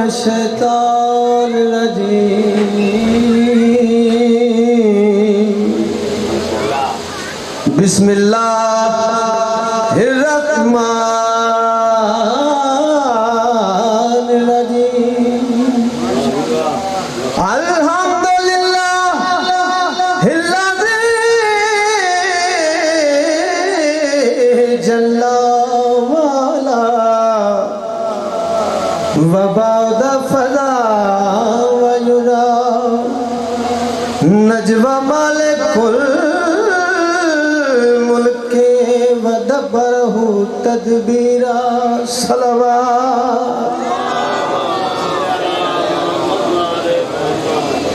الشیطان الرجیم بسم اللہ الرحمن الرحیم الحمدللہ الذی جل وعلا وبعد فضا ویرا نجوى مالک الملک ودبرہ تدبیرا صلوات۔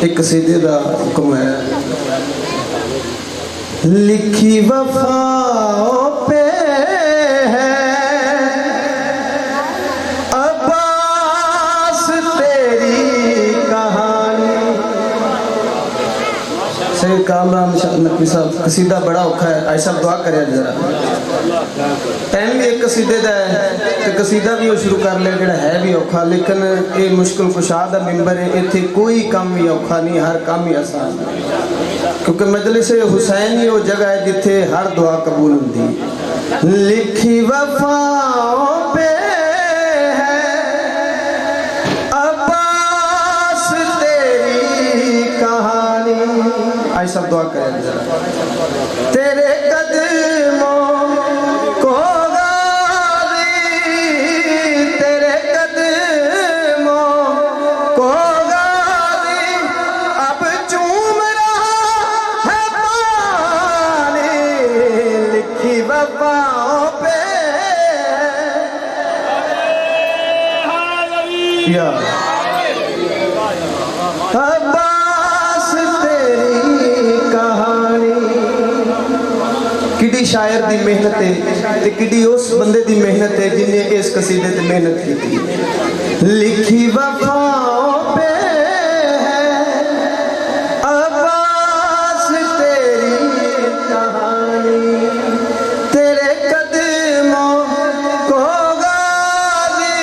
ایک قصیدے دا حکم ہے، لکھی وفاؤں پہ ہے عباس تیری کہانی۔ سید کامران نقوی صاحب قصیدہ بڑا اوکھا ہے، آئی صاحب دعا کرے ذرا۔ ٹائم بھی ایک قصیدے دا ہے تو قصیدہ بھی وہ شروع کر لے جڑا ہے بھی اوکھا، لیکن یہ مشکل کشا دا ممبر ہے، ایتھے کوئی کام بھی اوکھا نہیں، ہر کام ہی آسان ہے، کیونکہ مجلس حسین ہی وہ جگہ ہے جتھے ہر دعا قبول ہوندی۔ لکھی وفاؤں پہ ہے عباس تیری کہانی۔ آئی سب دعا کریں ذرا۔ تیرے قدموں کو غازی، تیرے قدموں کو غازی اب چوم رہا ہے پانی۔ لکھی وفاؤں پہ یا عباس تیری کہانی۔ کڈی شاعر دی محنت ہے تے کڈی اس بندے دی محنت ہے جن نے اس قصیدے تے محنت کی تھی۔ لکھی وفاؤں پہ ہے عباس تیری کہانی۔ تیرے قدموں کو غازی،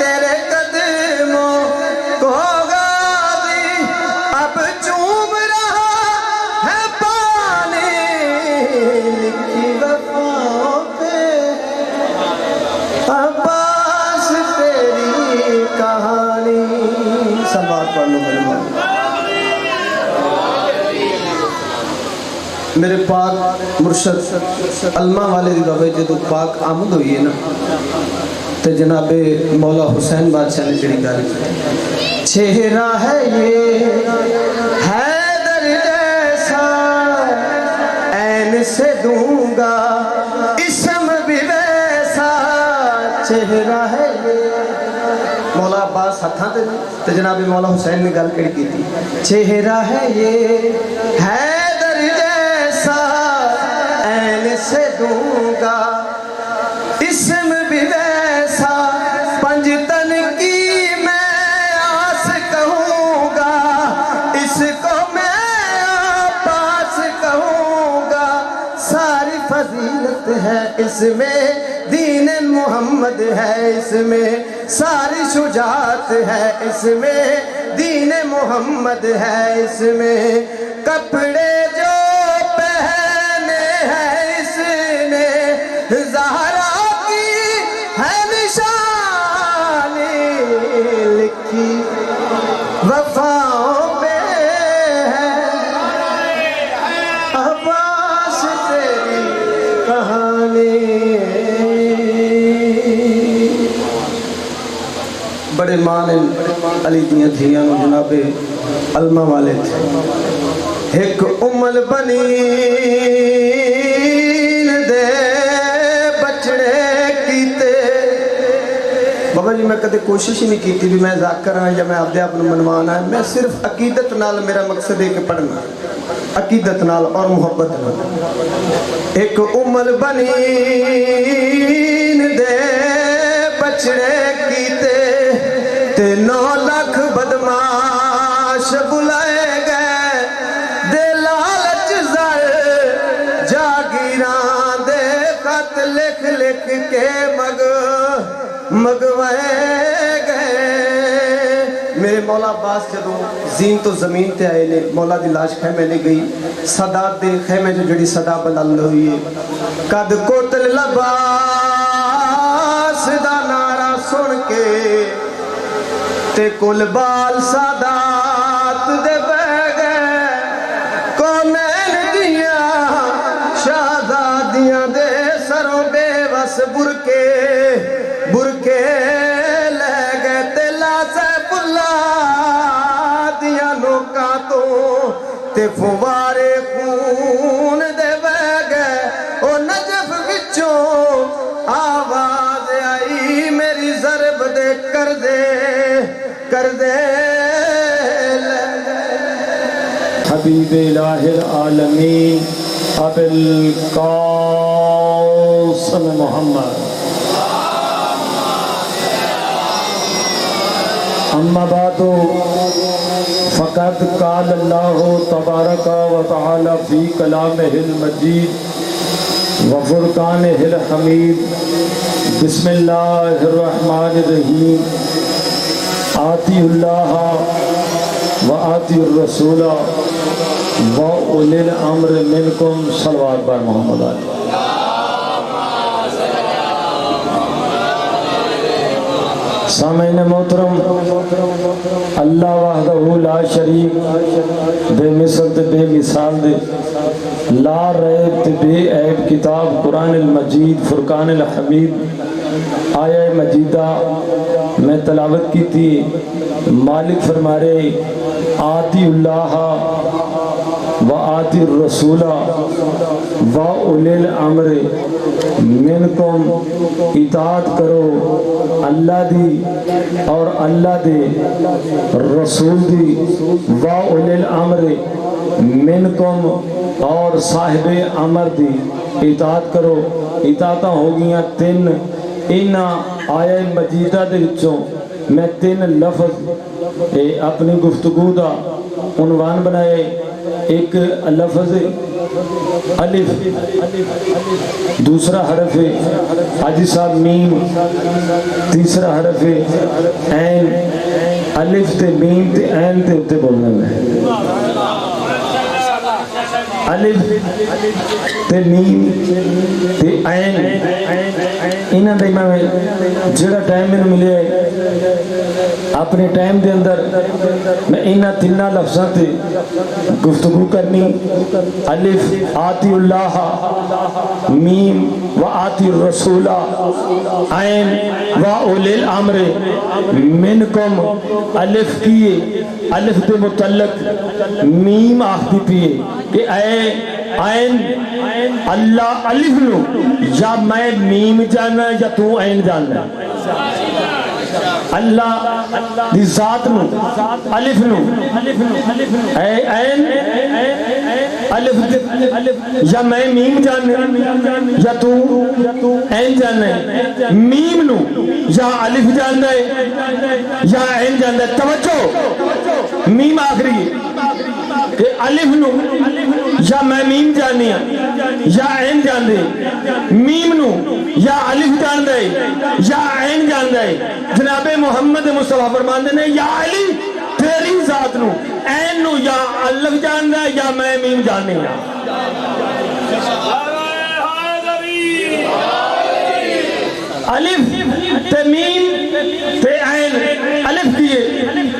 تیرے قدموں کو غازی اب چوم رہا ہے پانی۔ لکھی وفاؤں پہ عباس تیری کہانی۔ سب بات پڑھ لو میرے بھائی۔ میرے پاک مرشد علمہ والے دی بابے جدو پاک آمد ہوئی ہے نا تو جناب مولا حسین بادشاہ نے جڑی گل کی، چہرہ ہے یہ حیدر جیسا عین سے دوں گا اسم بھی ویسا۔ چہرہ ہے یہ مولا عباس ہتھاں تے جناب مولا حسین نے گل کہڑی کی تھی، چہرہ ہے یہ حیدر جیسا عین سے دوں گا اسم بھی ویسا۔ پنجتن کی میں آس کہوں گا، اس کو میں عباس کہوں گا۔ ساری فضیلت ہے اس میں، دین محمد ہے اس میں، ساری شجاعت ہے اس میں، دین محمد ہے اس میں۔ کپڑے جو پہنے ہیں اس نے زہرا کی ہے نشانی۔ لکھی وفاؤں پہ ہے عباس تیری کہانی۔ بڑے ماں نے علی دیاں دھیاں جناب علمہ والے تھے۔ ایک امل بنین دے بچڑے کیتے۔ بابا جی میں کدے کوشش ہی نہیں کی تھی بھی میں ذاکر ہاں یا میں عبد اپنا منوانا ہے، میں صرف عقیدت نال میرا مقصد ہے کہ پڑھنا، عقیدت نال اور محبت نال۔ ایک امل بنین دے بچڑے کیتے تے 9 لاکھ بدماش بلائے گئے، دے لالچ زر جاگیران دے خط لکھ لکھ کے مگوائے گئے۔ مولا عباس جدوں زین تو زمین تے آئے نے مولا دی لاش خیمے نے گئی صدات دے خیمے جو جڑی صدا بلند ہوئی ہے قد قتل لباس دا نعرہ سن کے تے کل بال صدات دے بہ گئے کونین دیا شہزادیاں دے سروں بے وس برکے برکے لے گئے تے لاسے بلا دیا لوکاں تو تے فوارے خون دے بہ گئے او نجف وچوں آواز آئی میری ضرب دے کر دے حبیب الہ العالمین ابو القاسم محمد اما بعد فقد قال اللہ تبارک و تعالی فی کلامہ المجید وفرقانہ الحمید بسم اللہ الرحمن الرحیم آتی اللہ و آتی الرسول و اولی الامر منکم صلوات بر محمد علیہ سامعین محترم اللہ وحدہ لا شریک بے مثل تے بے مثال دے لا ریب تے بے عیب کتاب قرآن المجید فرقان الحمید آیہ مجیدہ میں تلاوت کی تھی مالک فرما رہے آتی اللہ و آتی الرسول و اولی الامر منکم اطاعت کرو اللہ دی اور اللہ دے رسول دی و اولی الامر منکم اور صاحب امر دی اطاعت کرو اطاعتاں ہو گیاں تین انہاں آیہ مجیدہ دے وچوں میں تین لفظ اپنی گفتگو دا عنوان بنائے ایک لفظ الف دوسرا حرف حاجی صاحب میم تیسرا حرف عین الف تے میم تے عین تے اتے بولنا میں الف تے میم تے عین انہاں دے میں جڑا ٹائم میں ملے اپنے ٹائم دے اندر میں انہاں تینہ لفظاں تے گفتگو کرنی الف آتی اللہ میم و آتی الرسول عین و اولی الامر منکم الف کیے الف دے متعلق میم آختی پیے کہ اے عین اللہ الف نو یا میں میم جانا یا تو عین جانا اللہ دی ذات نو الف نو اے عین الف یا میں میم جانا یا تو عین جانا میم نو یا الف جانا ہے یا عین جانا ہے توجہ میم آخری کہ الف نو یا میں میم جانی یا عین جان دے میم نو یا الف جان دے یا عین جان دے جناب محمد مصطفیٰ فرماندے نے یا علی تیری ذات نو عین نو یا الف جان دے یا میں میم جانی الف تے میم تے عین الف کیے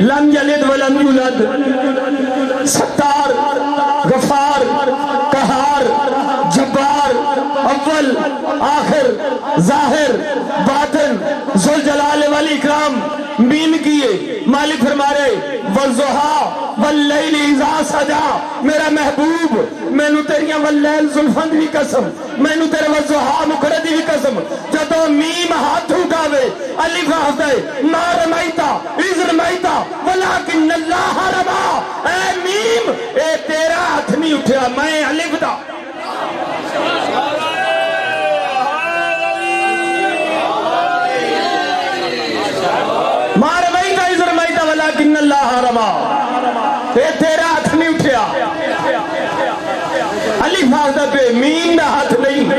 لم یلد ولم یولد ستار غفار قہار جبار اول آخر ظاہر باطن ذوالجلال والاکرام میم کیے مالک فرما رہے والضحیٰ واللیل اذا سجا میرا محبوب میں نو تیریاں واللیل زلفند بھی قسم میں نو تیرے والضحیٰ مکردی بھی قسم جدو میم ہاتھ اٹھاوے الف آفتے ما رمیتا اذ رمیتا ولیکن اللہ رما اے میم اے تیرا ہاتھ نہیں اٹھیا میں الف دا ما رمیتا اذ رمیتا ولیکن اللہ رما اے تیرا ہاتھ نہیں اٹھیا الف آفتے پہ میم دا ہاتھ نہیں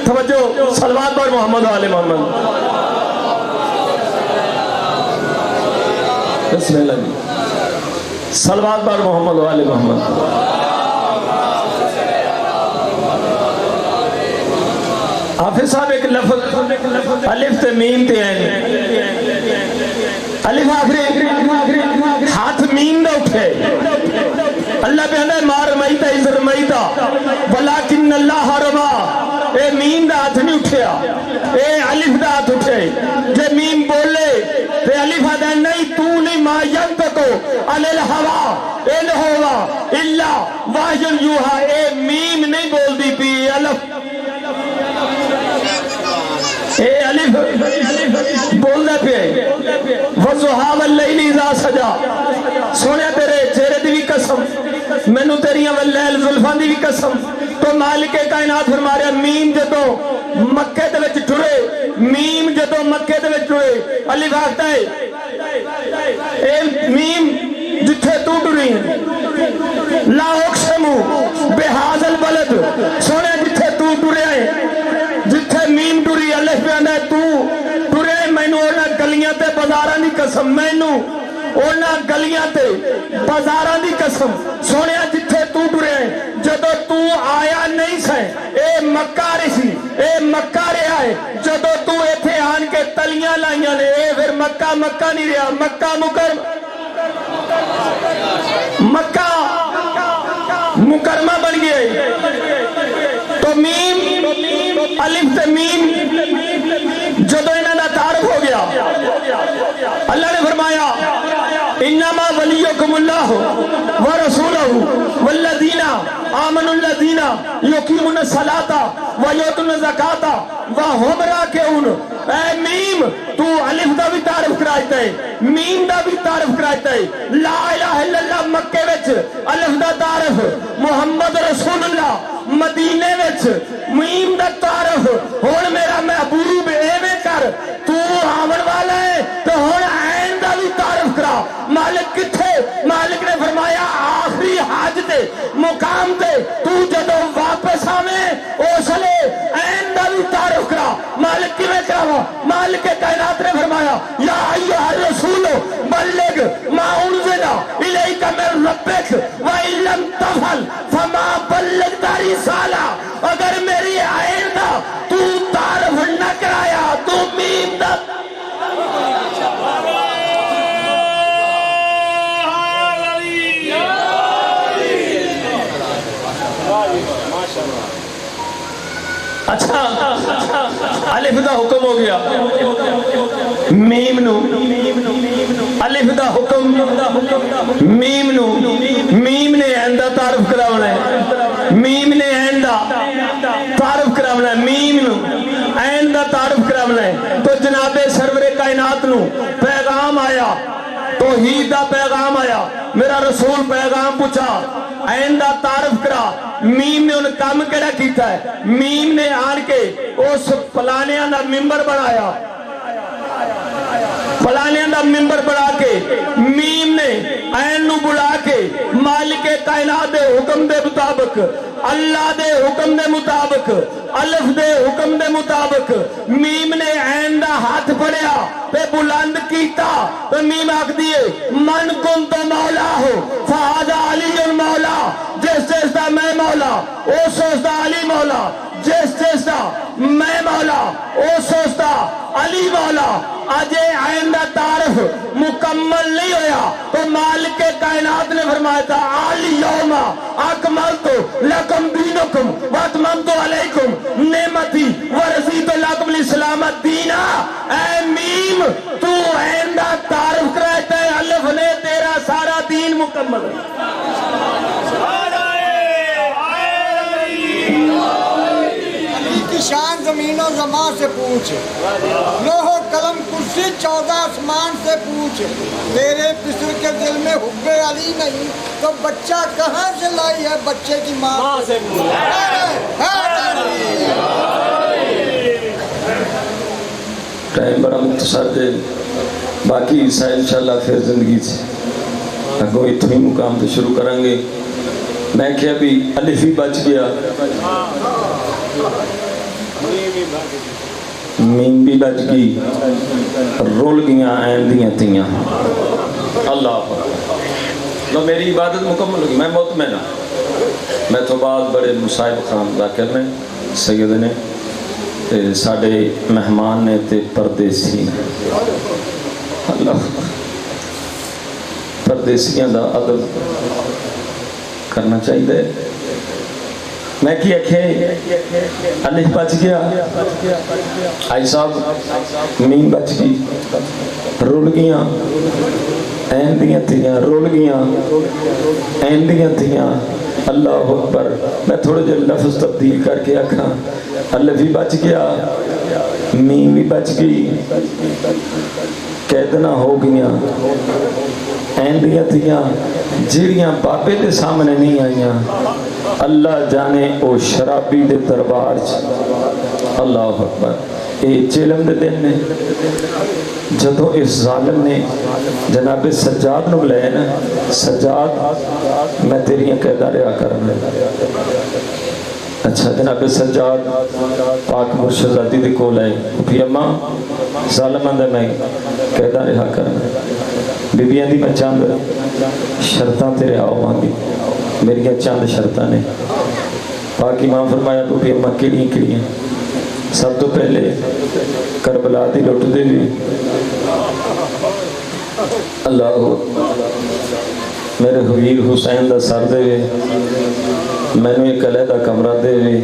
توجہ صلوات پر محمد و آل محمد بسم اللہ جی صلوات بر محمد و آل محمد حافظ صاحب ایک لفظ الف تے میم تے عین الف آخری ہاتھ میم نہ اٹھے اللہ پہ ہے مار رمیتا از رمیتا ولیکن اللہ رما اے میم دا ہاتھ نہیں اٹھیا اے الف دا ہاتھ اٹھے جے میم بولے تے الف آدھا نہیں تو نہیں ما ینتقو علی الہوا ان ہوا الا واحی یوحا اے میم نہیں بول دی پی الف اے الف بولنا پہ وَضُحَا وَاللَّيْلِ اِذَا سَجَا سونے تیرے چہرے دی بھی قسم میں نو تیریاں واللیل ظلفان دی بھی قسم تو مالک کائنات فرما رہا میم جدو مکہ دے وچ ٹرے میم جدو مکہ دے وچ ٹرے الف آختا ہے اے میم جتھے تو ٹری لا اقسمو بہذا البلد سونے جتھے تو ٹرے آئے جتھے میم ٹری الف پہ آنا ہے تو ٹرے میں نو اونا گلیاں تے بازاراں دی قسم میں نو اونا گلیاں تے بازاراں دی قسم سونے جتھے تو ٹرے آئے جدو تو آیا نہیں سائے اے مکہ رسی اے مکہ رہے آئے جدو تو ایتھے آن کے تلیاں لائیاں نے اے پھر مکہ مکہ نہیں رہا مکہ مکرمہ بن گئے تو میم الف تے میم جدو انہاں دا تعارف ہو گیا اللہ نے فرمایا انما ولیکم اللہ ورسولہ والذین آمنوا الذین یقیمون الصلاۃ ویؤتون الزکاۃ وہم راکعون اے میم تو الف دا بھی تعارف کراتا ہے میم دا بھی تعارف کراتا ہے لا الہ الا اللہ مکے وچ الف دا تعارف محمد رسول اللہ مدینے وچ میم دا تعارف ہن میرا محبوب ایویں کر تو آمن والا ہے تو ہن عین دا بھی تعارف کرا مالک کتھے مالک نے فرمایا آخری حج تے مقام تے تو جدو واپس آویں اس لے عین دا بھی تعارف کرا مالک کیویں کراوا مالک کائنات نے فرمایا یا ایھا الرسول بلغ ما انزل الیک من ربک وان لم تفعل فما بلغت رسالہ اگر میری عین دا تو تعارف نہ کرایا تو میم دا اچھا الف دا حکم ہو گیا میم نو الف دا حکم میم نو میم نے عین دا تعارف کراونا ہے میم نے عین دا تعارف کراونا ہے میم نو عین دا تعارف کراونا ہے تو جناب سرور کائنات نو پیغام آیا توحید دا پیغام آیا میرا رسول پیغام پوچھا عین دا تعارف کرا میم نے ان کام کیڑا کیتا ہے میم نے آن کے اس پلانیاں دا ممبر بنایا پلانیاں دا ممبر بنا کے میم نے عین نو بلا کے مالک کائنات دے حکم دے مطابق اللہ دے حکم دے مطابق الف دے حکم دے مطابق میم نے عین دا ہاتھ پڑیا تے بلند کیتا تے میم آکھ دیئے من کن تو مولا ہو فہذا علی مولا جس دا میں مولا او سوچتا علی مولا جس دا میں مولا او سوچتا علی مولا آجے عین دا تعارف مکمل نہیں ہویا تو مالک کائنات نے فرمایا تھا آلی یوم اکملتو لکم دینکم واتممتو علیکم نعمتی ورزیت لکم الاسلام دینا اے میم تو عین دا تعارف کراتا ہے الف نے تیرا سارا دین مکمل ہے شان زمین و زمان سے پوچھ لوح و قلم کرسی 14 آسمان سے پوچھ تیرے پسر کے دل میں حب علی نہیں تو بچہ کہاں سے لائی ہے بچے کی ماں سے پوچھ ٹائم بڑا مختصر ہے باقی حصہ انشاءاللہ پھر زندگی سے اگوں اتنی مقام سے شروع کریں گے میں کیا بھی الف ہی بچ گیا میم بھی بچ گئی رول گیاں عین دیاں تیاں اللہ لو میری عبادت مکمل ہوگی، میں مطمئن ہوں۔ میں تو بعد بڑے مصائب خان ذاکر نے سید نے تے ساڑے مہمان نے تے پردیسی نے، اللہ پردیسیاں دا ادب کرنا چاہیے۔ میں کی اکھے الف بچ گیا، آئی صاحب میم بچ گئی، رول گیاں این دیاں تھیاں، رول گیاں این دیاں تھیاں، اللہ اکبر۔ میں تھوڑے جو لفظ تبدیل کر کے اکھاں، الف بھی بچ گیا، میم بھی بچ گئی، قیدنا ہو گیاں این دیاں تھیاں جیڑیاں بابے دے سامنے نہیں آئیاں، اللہ جانے او شرابی دے دربار چ۔ اللہ اکبر۔ اے چلم دے دن نے جدو اس ظالم نے جناب سجاد نو لے نا، سجاد میں تیریاں قیدہ رہا کرنا۔ اچھا جناب سجاد پاک مرشد ذاتی دے کول آئے، پھر اماں ظالمان دے میں قیدہ رہا کرنا، بی بیاں دی میں چاند شرطاں تیرے آؤں گی، میری چاند شرطاں نے۔ پاک امام فرمایا تو بھی اماں کیڑیاں کیڑیاں، سب تو پہلے کربلا دی لٹ دے بھی، اللہ میرے حبیب حسین دا سر دے بھی، میں نے ایک علیحدہ کمرہ دے بھی،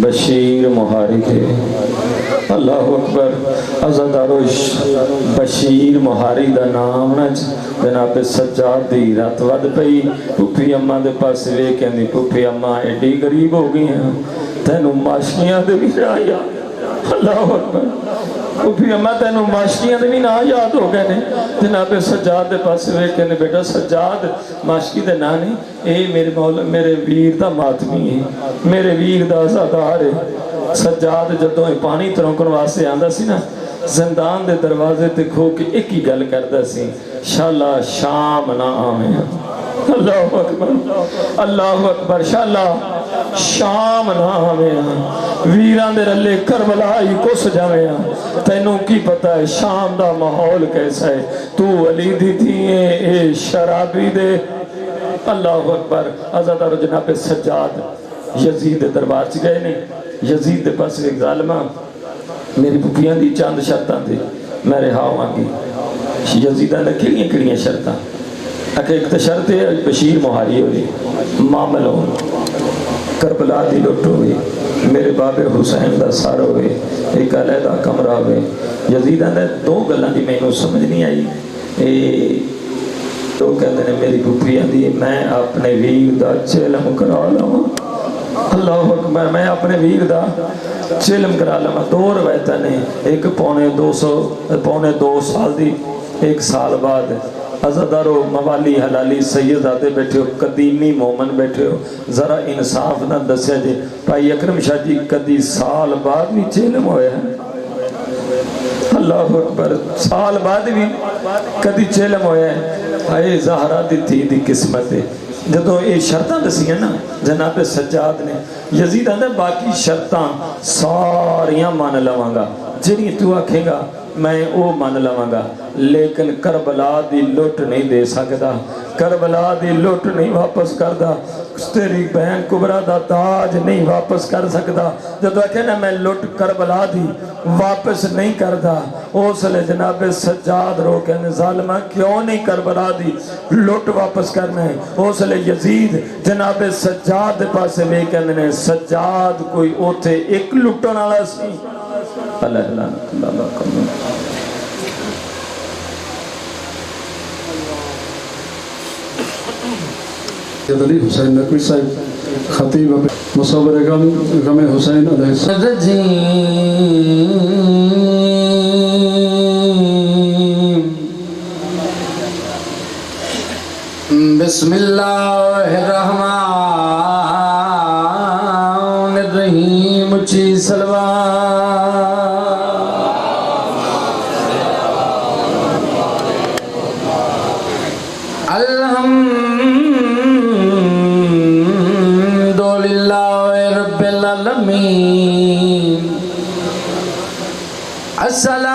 بشیر محاری کے، اللہ اکبر۔ عزداروش بشیر محاری دا نام نج جناب سجاد دی رات ود پئی، پوپھی اماں دے پاس وے کہندی پوپھی اماں ایڈی غریب ہو گئی ہیں تینوں ماشکیاں دے بھی نہ یاد، اللہ اکبر۔ پوپھی اماں تینوں ماشکیاں دے بھی نہ یاد ہو گئے نے، جناب سجاد دے پاس وے کہندی بیٹا سجاد ماشکی دے نہ نہیں، اے میرے مولا میرے ویر دا ماتمی ہے، میرے ویر دا عزادار ہے۔ سجاد جدوں پانی ترونکن واسطے آندا سی نا، زندان دے دروازے تے کھو کے ایک ہی گل کردا سی، شالا شام نہ آویں۔ اللہ اکبر، اللہ اکبر، شالا شام نہ آویں، ویران دے رلے کربلا ہی کس جاویں۔ تینوں کی پتہ ہے شام دا ماحول کیسا ہے، تو علی دی تھیئے اے شرابی دے، اللہ اکبر۔ عزادار جناب سجاد یزید دربار چ گئے نے، یزید دے پاس ایک ظالمہ میری پھپھیاں دی چاند شرطاں تھے، میں رہا ہوں گی۔ یزیدہ نے کڑیاں کڑیاں شرطاں، اکھے ایک تو شرط ہے بشیر محاری ہوئی، معامل ہو، کربلا دی لٹ ہوئی، میرے باب حسین دا سار ہوئے، ایک علیحدہ کمرہ ہوئے۔ یزیدہ نے دو گلاں دی میں سمجھ نہیں آئی، تو کہتے ہیں میری پھپھیاں دی میں اپنے ویر دا چلم کرا لوں، اللہ اکبر، میں اپنے ویر دا چلم کرا لوں۔ دو روایتاں نے، ایک پونے دو سال دی، ایک سال بعد عزدارو موالی حلالی سیدادے بیٹھے ہو، قدیمی مومن بیٹھے ہو، ذرا انصاف نہ دسیا جے بھائی اکرم شاہ جی کدی سال بعد بھی چلم ہوئے ہیں، اللہ اکبر، سال بعد بھی کدی چلم ہوئے ہیں۔ اے زہرہ دی تھی دی قسمت ہے، جدو یہ شرطاں دسی ہیں نا جناب سجاد نے، یزید آندہ باقی شرطاں ساریاں مان لواں گا، جنہی تو آکھیں گا میں او مان لواں گا، لیکن کربلا دی لوٹ نہیں دے سکتا، کربلا دی لوٹ نہیں واپس کردہ، تیری بہن کبرا دا تاج نہیں واپس کر سکتا۔ جدو کہنا میں لوٹ کربلا دی واپس نہیں کردہ، اس لئے جناب سجاد رو کہنے ظالمہ کیوں نہیں کربلا دی لوٹ واپس کرنا ہے، اس لئے یزید جناب سجاد دے پاسے میں کہنے سجاد کوئی اوتھے ایک لٹن آلا سی، اللہ اللہ اللہ کرنے۔ علی حسین نقوی صاحب خطیب مصور غم حسین علیہ السلام۔ بسم اللہ الرحمن الرحیم، چی سلوات السلام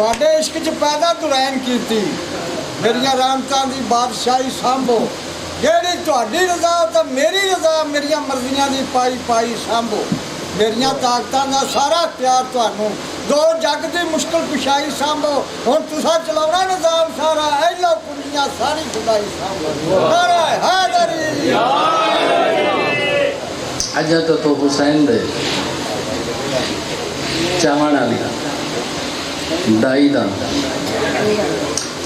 ਤੁਹਾਡੇ ਇਸ਼ਕ 'ਚ ਪੈਦਾ ਦੁਰੈਨ ਕੀਤੀ ਮੇਰੀਆਂ ਰਾਮਤਾਂ ਦੀ ਬਾਦਸ਼ਾਹੀ ਸਾਂਭੋ ਜਿਹੜੀ ਤੁਹਾਡੀ ਰਜ਼ਾ ਤਾਂ ਮੇਰੀ ਰਜ਼ਾ ਮੇਰੀਆਂ ਮਰਜ਼ੀਆਂ ਦੀ ਪਾਈ ਪਾਈ ਸਾਂਭੋ ਮੇਰੀਆਂ ਤਾਕਤਾਂ ਦਾ ਸਾਰਾ ਪਿਆਰ ਤੁਹਾਨੂੰ ਦੋ ਜੱਗ ਦੀ ਮੁਸ਼ਕਲ ਕੁਸ਼ਾਈ ਸਾਂਭੋ ਹੁਣ ਤੁਸੀਂ ਚਲਾਉਣਾ ਨਿਜ਼ਾਮ ਸਾਰਾ ਐਲੋ ਕੁੰਡੀਆਂ ਸਾਰੀ ਖੁਦਾਈ ਸਾਂਭੋ ਨਾਰੇ ਹਾਜ਼ਰੀ اجا تو حسین دے چاہن والی دائی دا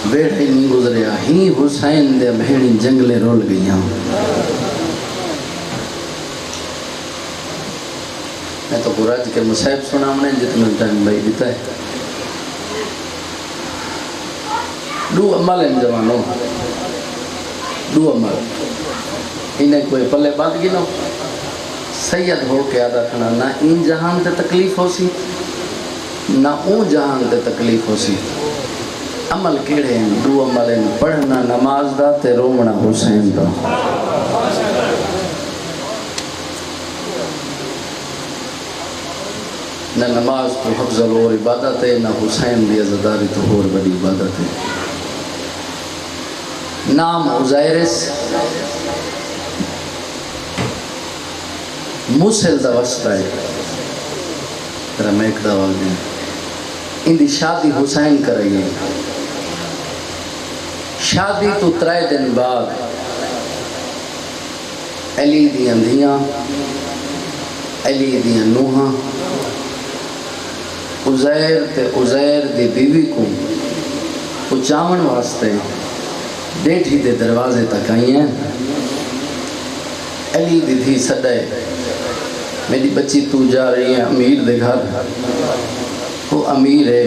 بیٹھے نہیں گزریا ہی حسین دے بھیڑی جنگلے رول گئیاں میں تو قرآن کے مصحف سنا ہم نے جتنا ٹائم بھائی دیتا ہے دو عمل ان زمانوں دو عمل انہیں کوئی پلے بات گی نو سید ہو کے ادا کرنا نہ ان جہان تے تکلیف ہو سی نہ اون جہان تے تکلیف ہو سی عمل کیڑے ہیں دو عمل ہیں پڑھنا نماز دا تے رومنا حسین دا نہ نماز تو حفظل اور عبادت ہے نہ حسین دی عزداری تو اور بڑی عبادت ہے نام عزیرس موسیل دا وسطہ ہے ترہ میں ایک دا واقعی ان دی شادی حسین کرے شادی تو 3 دن بعد علی دی اندھیاں علی دی نوحاں عزیر دی بیوی کو پچاون واسطے ڈیٹھی دے دروازے تک آئی ہیں علی دی تھی سڑے میری بچی تو جا رہی ہے امیر دے گھر وہ امیر ہے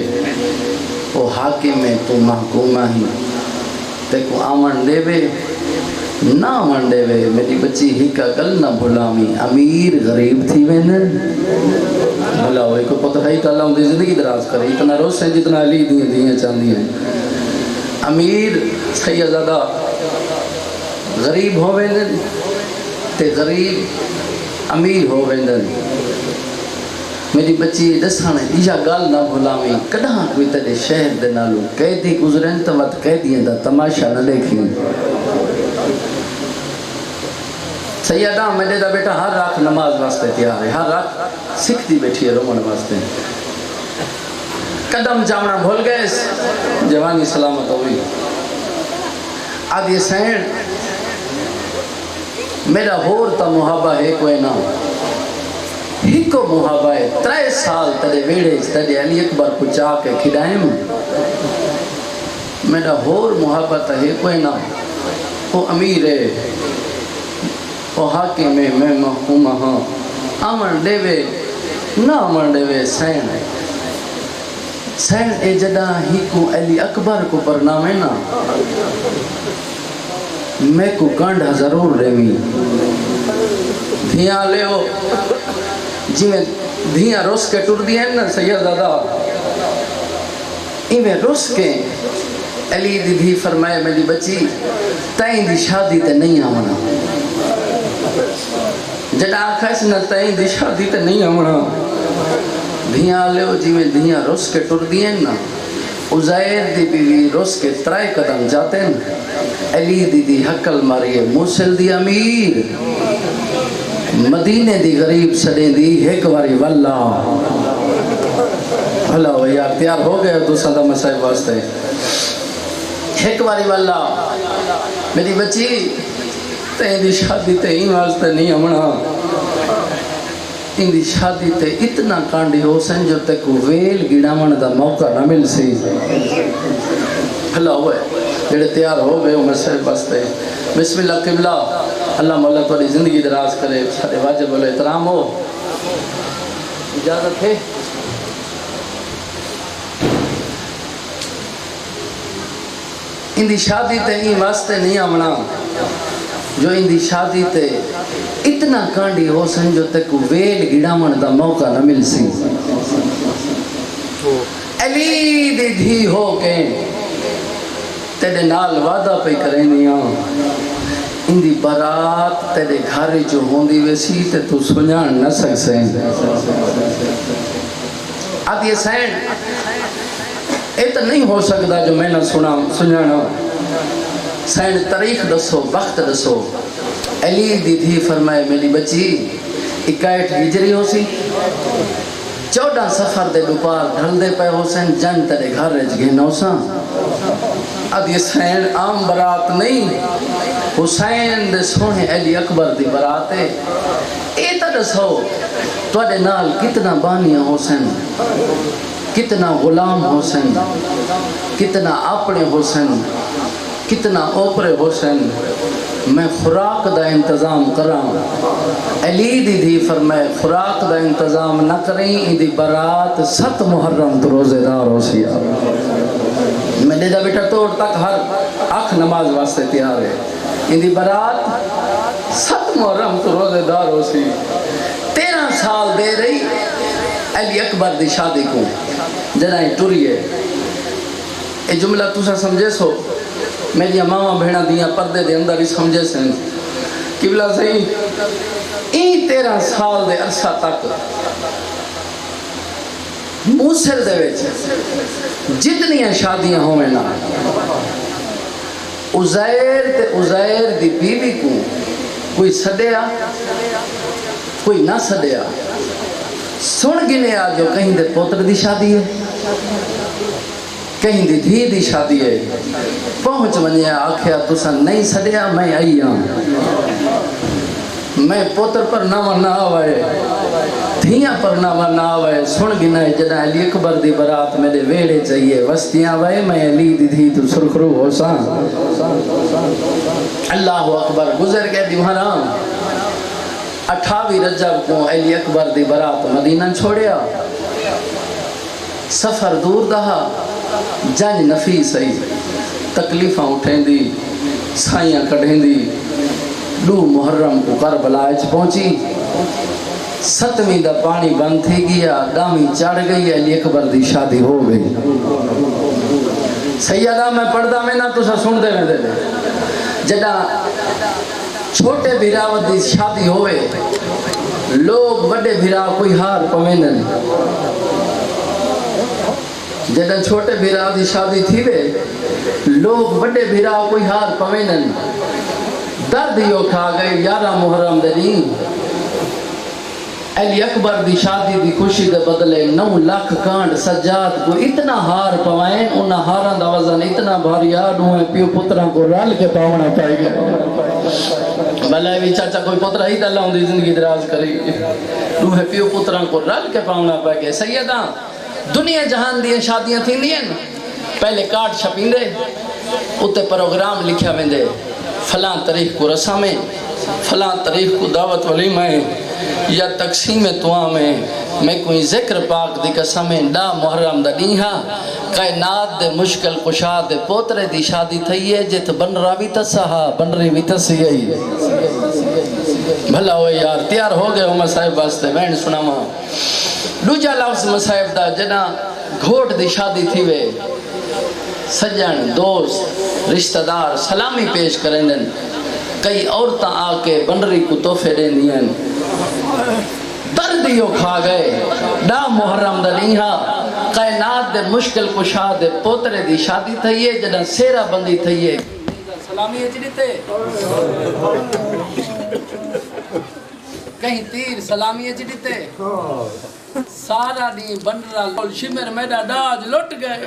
وہ حاکم ہے تو محکومہ ہی تے کو آمن دے بے نہ آمن دے بے میری بچی ہی کا گل نہ بھلامی امیر غریب تھی وینن بھلا ہوئے کو پتہ ہے کہ اللہ ان دی زندگی دراز کرے اتنا روز سے جتنا علی دیاں چاندی ہیں امیر سیدزادہ غریب ہو وینن تے غریب امیر ہو ویندن میری بچی دسانے دیجا گال نہ بھلاویں کدھاں کوئی تیرے شہر دے نالو قیدی گزرن تو وقت قیدیاں دا تماشا نہ دیکھیں سیدہ میرے دا بیٹا ہر رات نماز واسطے تیار ہے ہر رات سکھ دی بیٹھی ہے رومن واسطے قدم جامنا بھول گئے جوانی سلامت ہوئی آدھی سین میرا ہور تا محابہ ہے کوئی نہ ہی کو محابہ ہے 3 سال تیرے ویڑے تیرے علی اکبر کو چاہ کے کھڑائیں میرا ہور محبت ہے کوئی نہ وہ امیر ہے وہ حاکم ہے میں محکومہ ہاں آمن دے وے نہ آمن دے وے سین ہے سین اے جدہ ہی کو علی اکبر کو پرنامے نا میں کو کانڈا ضرور رہی دھیاں لے ہو جی میں دھیاں روس کے ٹور دی ہیں نا سیدزادہ ایویں روس کے علی دی دھی فرمائے میری بچی تائیں دی شادی تے نہیں آمنا جڑا آکھا اس نا تائیں دی شادی تے نہیں آمنا دھیاں لے ہو جی میں دھیاں روس کے ٹور دی ہیں نا عزیر دی بیوی روس کے 3 قدم جاتے ہیں علی دی دی حقل ماریے موسیل دی امیر مدینے دی غریب سڑیں دی ایک واری واللہ اللہ یار تیار ہو گئے تو سادہ مسائب واسطے ایک واری واللہ میری بچی تین دی شادی تے ہی واسطے نہیں امنا ان دی شادی تے اتنا کانڈی ہو سن جو تے کو ویل گیڑامن دا موقع نہ مل سی اللہ ہوئے جڑے تیار ہو گئے مسئلے بستے بسم اللہ قبلہ اللہ مولا تھوڑی زندگی دراز کرے سارے واجب والے احترام ہو اجازت ہے ان دی شادی تے ہی واسطے نہیں آمنا جو ان دی شادی تے اتنا کانڈی ہو سن جو تے کو ویل گڑامن دا موقع نہ مل سی علی دی دھی ہو کے تیرے نال وعدہ پہ کریں دیاں ان دی برات تیرے گھر جو ہوندی ویسی تے تو سنجان نہ سکسیں آدھی سین اے تو نہیں ہو سکتا جو میں نہ سنانا سین تاریخ دسو وقت دسو علی دی دھی فرمائے میری بچی 61 ہجری ہو سی 14 سفر دے دوپار ڈھل دے پہ حسین جن تیرے گھر رج گئے نوساں اب یہ سین عام برات نہیں حسین دے سونے علی اکبر دی برات ہے اے تا دسو توڑے نال کتنا بانیاں حسین کتنا غلام حسین کتنا اپنے حسین کتنا اوپرے حسین میں خوراک دا انتظام کراں علی دی دھی فرمائے خوراک دا انتظام نہ کریں ان دی برات 7 محرم تو روزے دار ہو سی میں دے دا بیٹا توڑ تک ہر آنکھ نماز واسطے تیار ہے ان دی برات 7 محرم تو روزے دار ہو سی 13 سال دے رہی علی اکبر دی شادی کو جنہیں ٹوری ہے یہ جملہ تُسا سمجھے سو میری ماما بھیڑا دیاں پردے دے اندر ہی سمجھے سن قبلہ صحیح این 13 سال دے عرصہ تک موسر دے ویچ جتنی شادیاں ہوئے نا عزیر دی بیوی کو کوئی سدیا کوئی نہ سدیا سن گنے آ جو کہیں دے پوتر دی شادی ہے کہیں دی دھی دی شادی ہے پہنچ ونیا آکھیا تسا نہیں سدیا میں آئی ہوں میں پوتر پر نامہ نہ آوائے دھیاں پر نامہ نہ آوائے سن گنا ہے جنہ علی اکبر دی برات میرے ویڑے چاہیے وستیاں آوائے میں علی دی دھی تو سرخرو ہو ساں اللہ اکبر گزر گئے دیوانام 28 رجب کو علی اکبر دی برات مدینہ چھوڑیا سفر دور دہا جنج نفیس آئی تکلیفاں اٹھیں دی سائیاں کڑھیں دی 2 محرم کو کربلا اچ پہنچی 7ویں دا پانی بند تھی گیا دامی چڑھ گئی علی اکبر دی شادی ہو گئی سیدہ میں پڑھدا میں نہ تسا سن دے میں دے جڑا چھوٹے بھراوت دی شادی ہوئے لوگ بڑے بھرا کوئی ہار پوینن جڑا چھوٹے بھرا دی شادی تھی وے لوگ بڑے بھرا کوئی ہار پوینن درد ہی اٹھا گئے 11 محرم دنی علی اکبر دی شادی دی خوشی دے بدلے 9 لاکھ کانڈ سجاد کو اتنا ہار پوائیں انہا ہاراں دا وزن اتنا بھاری آڈویں پیو پتراں کو رال کے پاونا پائے گئے بھلے بھی چاچا کوئی پترہ ہی اللہ ہوندی زندگی دراز کری روح پیو پتراں کو رال کے پاونا پائے گئے سیدہ دنیا جہان دیئے شادیاں تھیں دیئے پہلے کارڈ چھپیں دے اتے پروگرام لکھیا میں دے فلاں تاریخ کو رسا میں فلاں تاریخ کو دعوت ولیمہ ہے یا تقسیم دعا میں کوئی ذکر پاک دی قسمیں 10 محرم دا نیہا کائنات دے مشکل کشا دے پوترے دی شادی تھی ہے جت بن راوی تسہا بن رہی تسی گئی بھلا ہوئے یار تیار ہو گئے ہو مسائب واسطے بہن سنا ماں دوجا لفظ مسائب دا جنا گھوٹ دی شادی تھی وے سجن دوست رشتہ دار سلامی پیش کریں کئی عورتاں آکے بنری کو تحفے دیں دین دردیوں کھا گئے 10 محرم دلیہا کائنات دے مشکل کشا دے پوترے دی شادی تھئیے جنہ سیرہ بندی تھئیے سلامی ہے چلی تے کہیں تیر سلامی ہے چلی تے سارا دی بنرہ لول شمر میڈا ڈاج لٹ گئے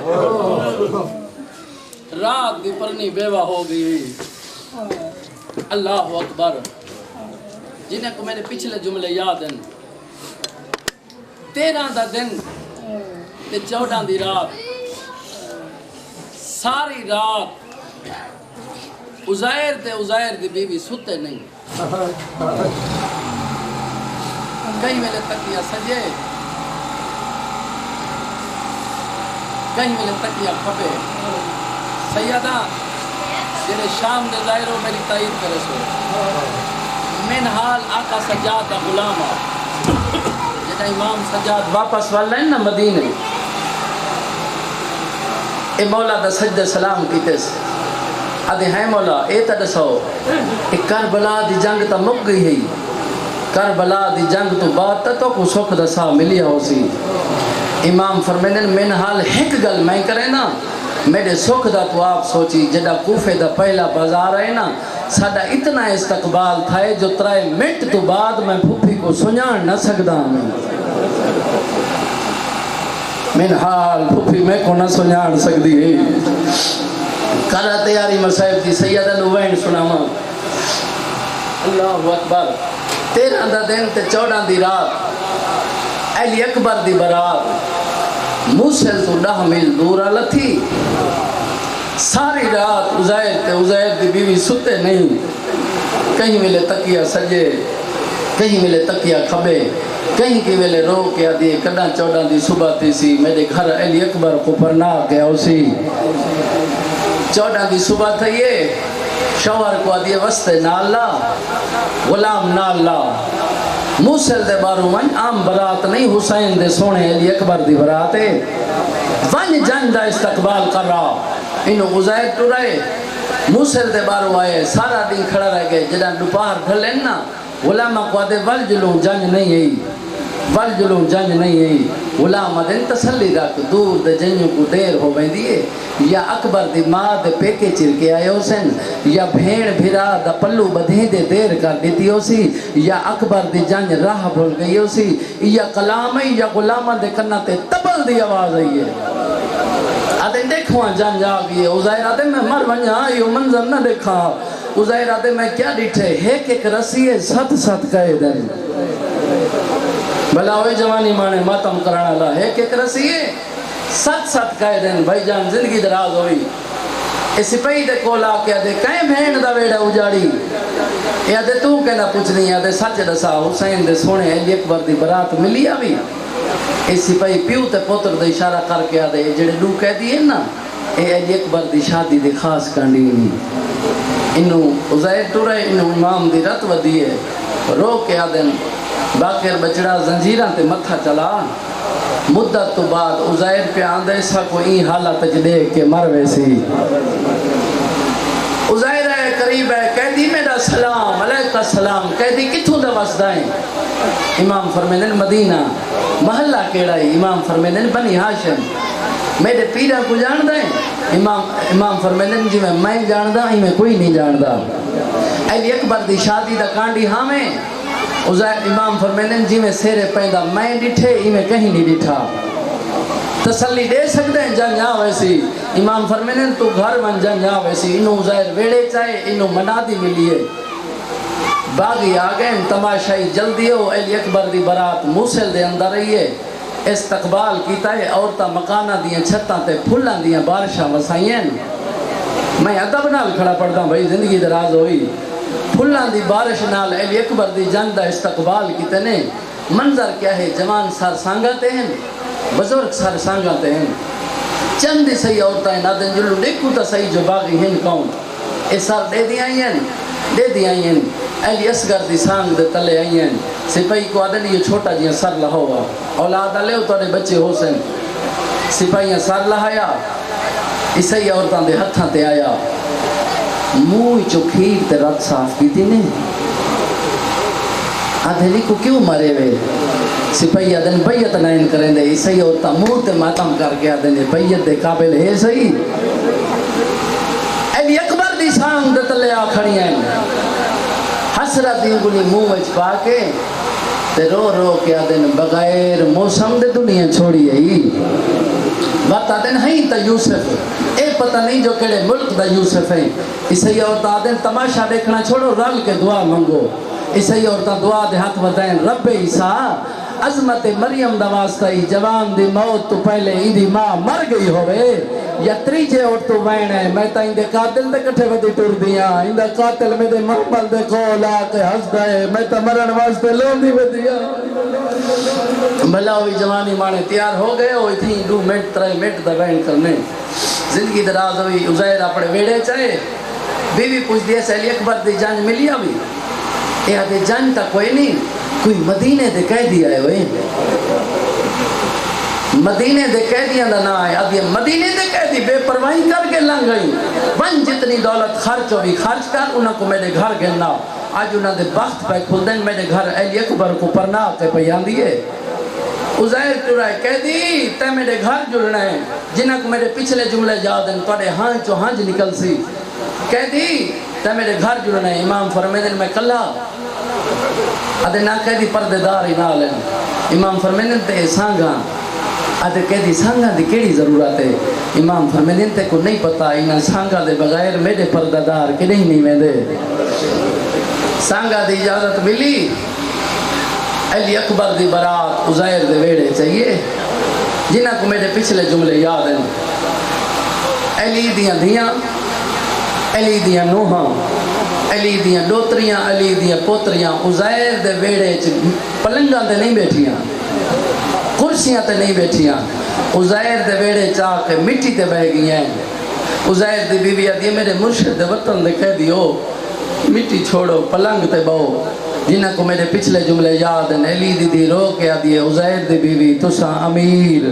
رات دی پرنی بیوہ ہو گئی اللہ اکبر جنہیں کو میرے پچھلے جملے یاد ہیں 13 دا دن تے 14 دی رات ساری رات عزیر دی بیوی ستے نہیں کہیں میلے تکیہ سجے کہیں میلے تکیہ کھپے سیدہ جنہیں شام دے ظاہروں میری تائید کرے سو من حال آقا سجاد دا غلامہ جنہیں امام سجاد واپس واللہ نا مدینے اے مولا دا سجد سلام کیتے سے آدھے ہیں مولا اے تا دسو اے کربلا دی جنگ تا مک گئی ہے کربلا دی جنگ تو بات تا تو کو سکھ دسا ملیا ہو سی امام فرمیندن من حال ایک گل میں کرے نا میرے سکھ دا تو آپ سوچی جڑا کوفے دا پہلا بازار ہے نا ساڈا اتنا استقبال تھا جو 3 منٹ تو بعد میں پھوپھی کو سنجان نہ سکدا ہوں من حال پھوپھی میں کو نہ سنجان سکدی ہے کرا تیاری مصائب دی سیدہ نوین سناواں اللہ اکبر 13 دا دن تے 14 دی رات علی اکبر دی برات موسل تو 10 میل دور لتھی ساری رات عزیر دی بیوی ستے نہیں کہیں ملے تکیہ سجے کہیں ملے تکیہ کھبے کہیں کی ویلے رو کے آدھی کڈا 14 دی صبح تھی سی میرے گھر علی اکبر کو پرنا گیا اسی 14 دی صبح تھا یہ شوہر کو آدھی وستے نالا غلام نالا موسل دے بارو من عام برات نہیں حسین دے سونے علی اکبر دی برات ہے ون جن دا استقبال کر رہا انہوں غزائر تو رہے موسل دے بارو آئے سارا دن کھڑا رہ گئے جدہ دوپہر ڈھلیں نا غلامہ کو آدھے والجلوں جنج نہیں ہے والجلوں جنج نہیں ہے غلامہ دن تسلی رکھ دور دے جنجوں کو دیر ہو بین دیئے یا اکبر دی ماں دے پیکے چر کے آئے حسین یا بھیڑ بھیرا دا پلو بدھیں دے دیر کر دیتی ہو سی یا اکبر دی جنج راہ بھول گئی ہو سی یا کلامہ یا غلامہ دے کرنا تے تبل دی آواز آئی ہے آدھے دیکھواں جنج آگئی ہے عزیر آدھے میں مر ونیا آئی منظر نہ دیکھا عزیر آدھے میں کیا ڈیٹھے ایک رسی ہے 7 کہے دن بھلا ہوئی جوانی مانے ماتم کرانا اللہ ایک رسی ہے 7 کہے دن بھائی جان زندگی دراز ہوئی اس سپاہی دے کولا کے آدھے کہیں بھین دا ویڑا اجاڑی یہ آدھے تو کہنا پوچھ نہیں آدھے سچ دسا حسین دے سونے علی اکبر دی برات ملی آوی اس سپاہی پیو تے پوتر دے اشارہ کر کے آدھے جڑے لو کہہ دیئے نا اے علی اکبر دی شادی دے خاص کانڈی نہیں انہوں عزیر تو رہے انہوں امام دی رت ودیے رو کے آدھن باقر بچڑا زنجیران تے متھا چلا مدت تو بعد عزیر پہ آندھے سا کو این حالت جدے کے مر ویسی عزیر ہے قریب ہے کہہ دی میرا سلام علیکہ السلام کہہ دی کتھوں دا وسدائیں امام فرمیدن مدینہ محلہ کیڑائی امام فرمیدن بنی ہاشم میرے پیرہ کو جان دیں امام فرمیدن جی میں جان دا ہی میں کوئی نہیں جان دا علی اکبر دی شادی دا کانڈی ہاں میں امام فرمیدن جی میں سیرے پیدا میں ڈٹھے ہی میں کہیں نہیں ڈٹھا تسلی دے سکتے ہیں جن جا ویسی امام فرمیدن تو گھر من جن جا ویسی انہوں عزیر ویڑے چاہے انہوں منادی ملیے باغی آگئے تماشائی جلدی ہو علی اکبر دی برات موسل دے اندر رہیے استقبال کیتا ہے عورتہ مکانہ دیاں چھتاں تے پھلاں دیاں بارشاں وسائیں میں ادب نال کھڑا پڑھتا ہوں بھائی زندگی دراز ہوئی پھلاں دی بارش نال علی اکبر دی جنگ دا استقبال کیتے نے منظر کیا ہے جوان سار سانگاتے ہیں بزرگ سار سانگاتے ہیں چند دی صحیح عورتیں نادن جلو دیکھو تا صحیح جو باغی ہیں کون اس سار دے دی آئی ہیں علی اصغر دی سانگ دے تلے آئی ہیں سپاہی کو آدھے یہ چھوٹا جیاں سر لہوا اولاد لے ہو توڑے بچے ہو سن سپاہیاں سر لہایا اسائی عورتاں دے ہتھاں تے آیا موئی چکھیر تے رات صاف کی تھی نے آدھے لی کو کیوں مرے وے سپاہی آدھے بیعت نائن کریں دے اسائی عورتاں موہ تے ماتم کر کے آدھے بیعت دے قابل ہے صحیح علی اکبر دی سانگ دے تلے آ کھڑی ہیں حسرت دی گلی موہ وچ پا کے تے رو رو کے آدھن بغیر موسم دے دنیا چھوڑی ہے بات آدھن ہی تا یوسف اے پتہ نہیں جو کڑے ملک دا یوسف ہے اسے عورتہ آدھن تماشا دیکھنا چھوڑو رل کے دعا منگو اسے عورتہ دعا دے ہاتھ بتائیں رب عیسیٰ عظمت مریم دا واسطہ ہی جوان دی موت تو پہلے ہی دی ماں مر گئی ہوئے یا تریجے اور تو وین ہے میں تا اندے قاتل دے کٹھے ودی ٹور دیاں اندے قاتل میں دے محمل دے کول آکے ہس دائے میں تا مرن واسطے لون دی ودیاں بھلا ہوئی جوانی مانے تیار ہو گئے ہوئی تھی 2 منٹ 3 منٹ دا وین کرنے زندگی دراز ہوئی عزیر اپنے ویڑے چاہے بیوی پوچھ دیا سے علی اکبر دی جانج ملی آوی یہ آدھے جانج تا کوئی نہیں کوئی مدینے دے کہہ دیا ہے ہوئے مدینے دے کہہ دیا دا نا ہے اب یہ مدینے دے کہہ دی بے پرواہی کر کے لنگ گئی ون جتنی دولت خرچ ہوئی خرچ کر انہوں کو میرے گھر گھرنا آج انہوں نے بخت پہ کھل دیں میرے گھر علی اکبر کو پرنا کے پیان دیئے عزیر ٹرائے کہہ دی تے میرے گھر جڑنا ہے جنہ کو میرے پچھلے جملے یاد ہیں توڑے ہاں چو ہاں جی نکل سی کہہ دی تے میرے گھر جڑنا ہے امام فرمیدن میں کلا ادھے نہ کہہ دی پردے دار ہی نہ لیں امام فرمیدن تے سانگاں ادھے کہہ دی سانگاں دی کیڑی ضرورت ہے امام فرمیدن تے کو نہیں پتا انہاں سانگاں دے بغیر میرے پردہ دار کے نہیں میں دے سانگاں دی اجازت ملی علی اکبر دی برات عزیر دے ویڑے چاہیے جنہ کو میرے پچھلے جملے یاد ہیں علی دیاں دھیاں علی دیاں نوہاں علی دیاں ڈوتریاں علی دیاں پوتریاں عزیر دے ویڑے پلنگاں تے نہیں بیٹھیاں کرسیاں تے نہیں بیٹھیاں عزیر دے ویڑے چاہ کے مٹی تے بہ گئی ہیں عزیر دی بیوی آدھی میرے مرشد دے وطن دے کہہ دیو مٹی چھوڑو پلنگ تے بہو جنہ کو میرے پچھلے جملے یاد ہیں علی دی رو کے آدھی عزیر دی بیوی تساں امیر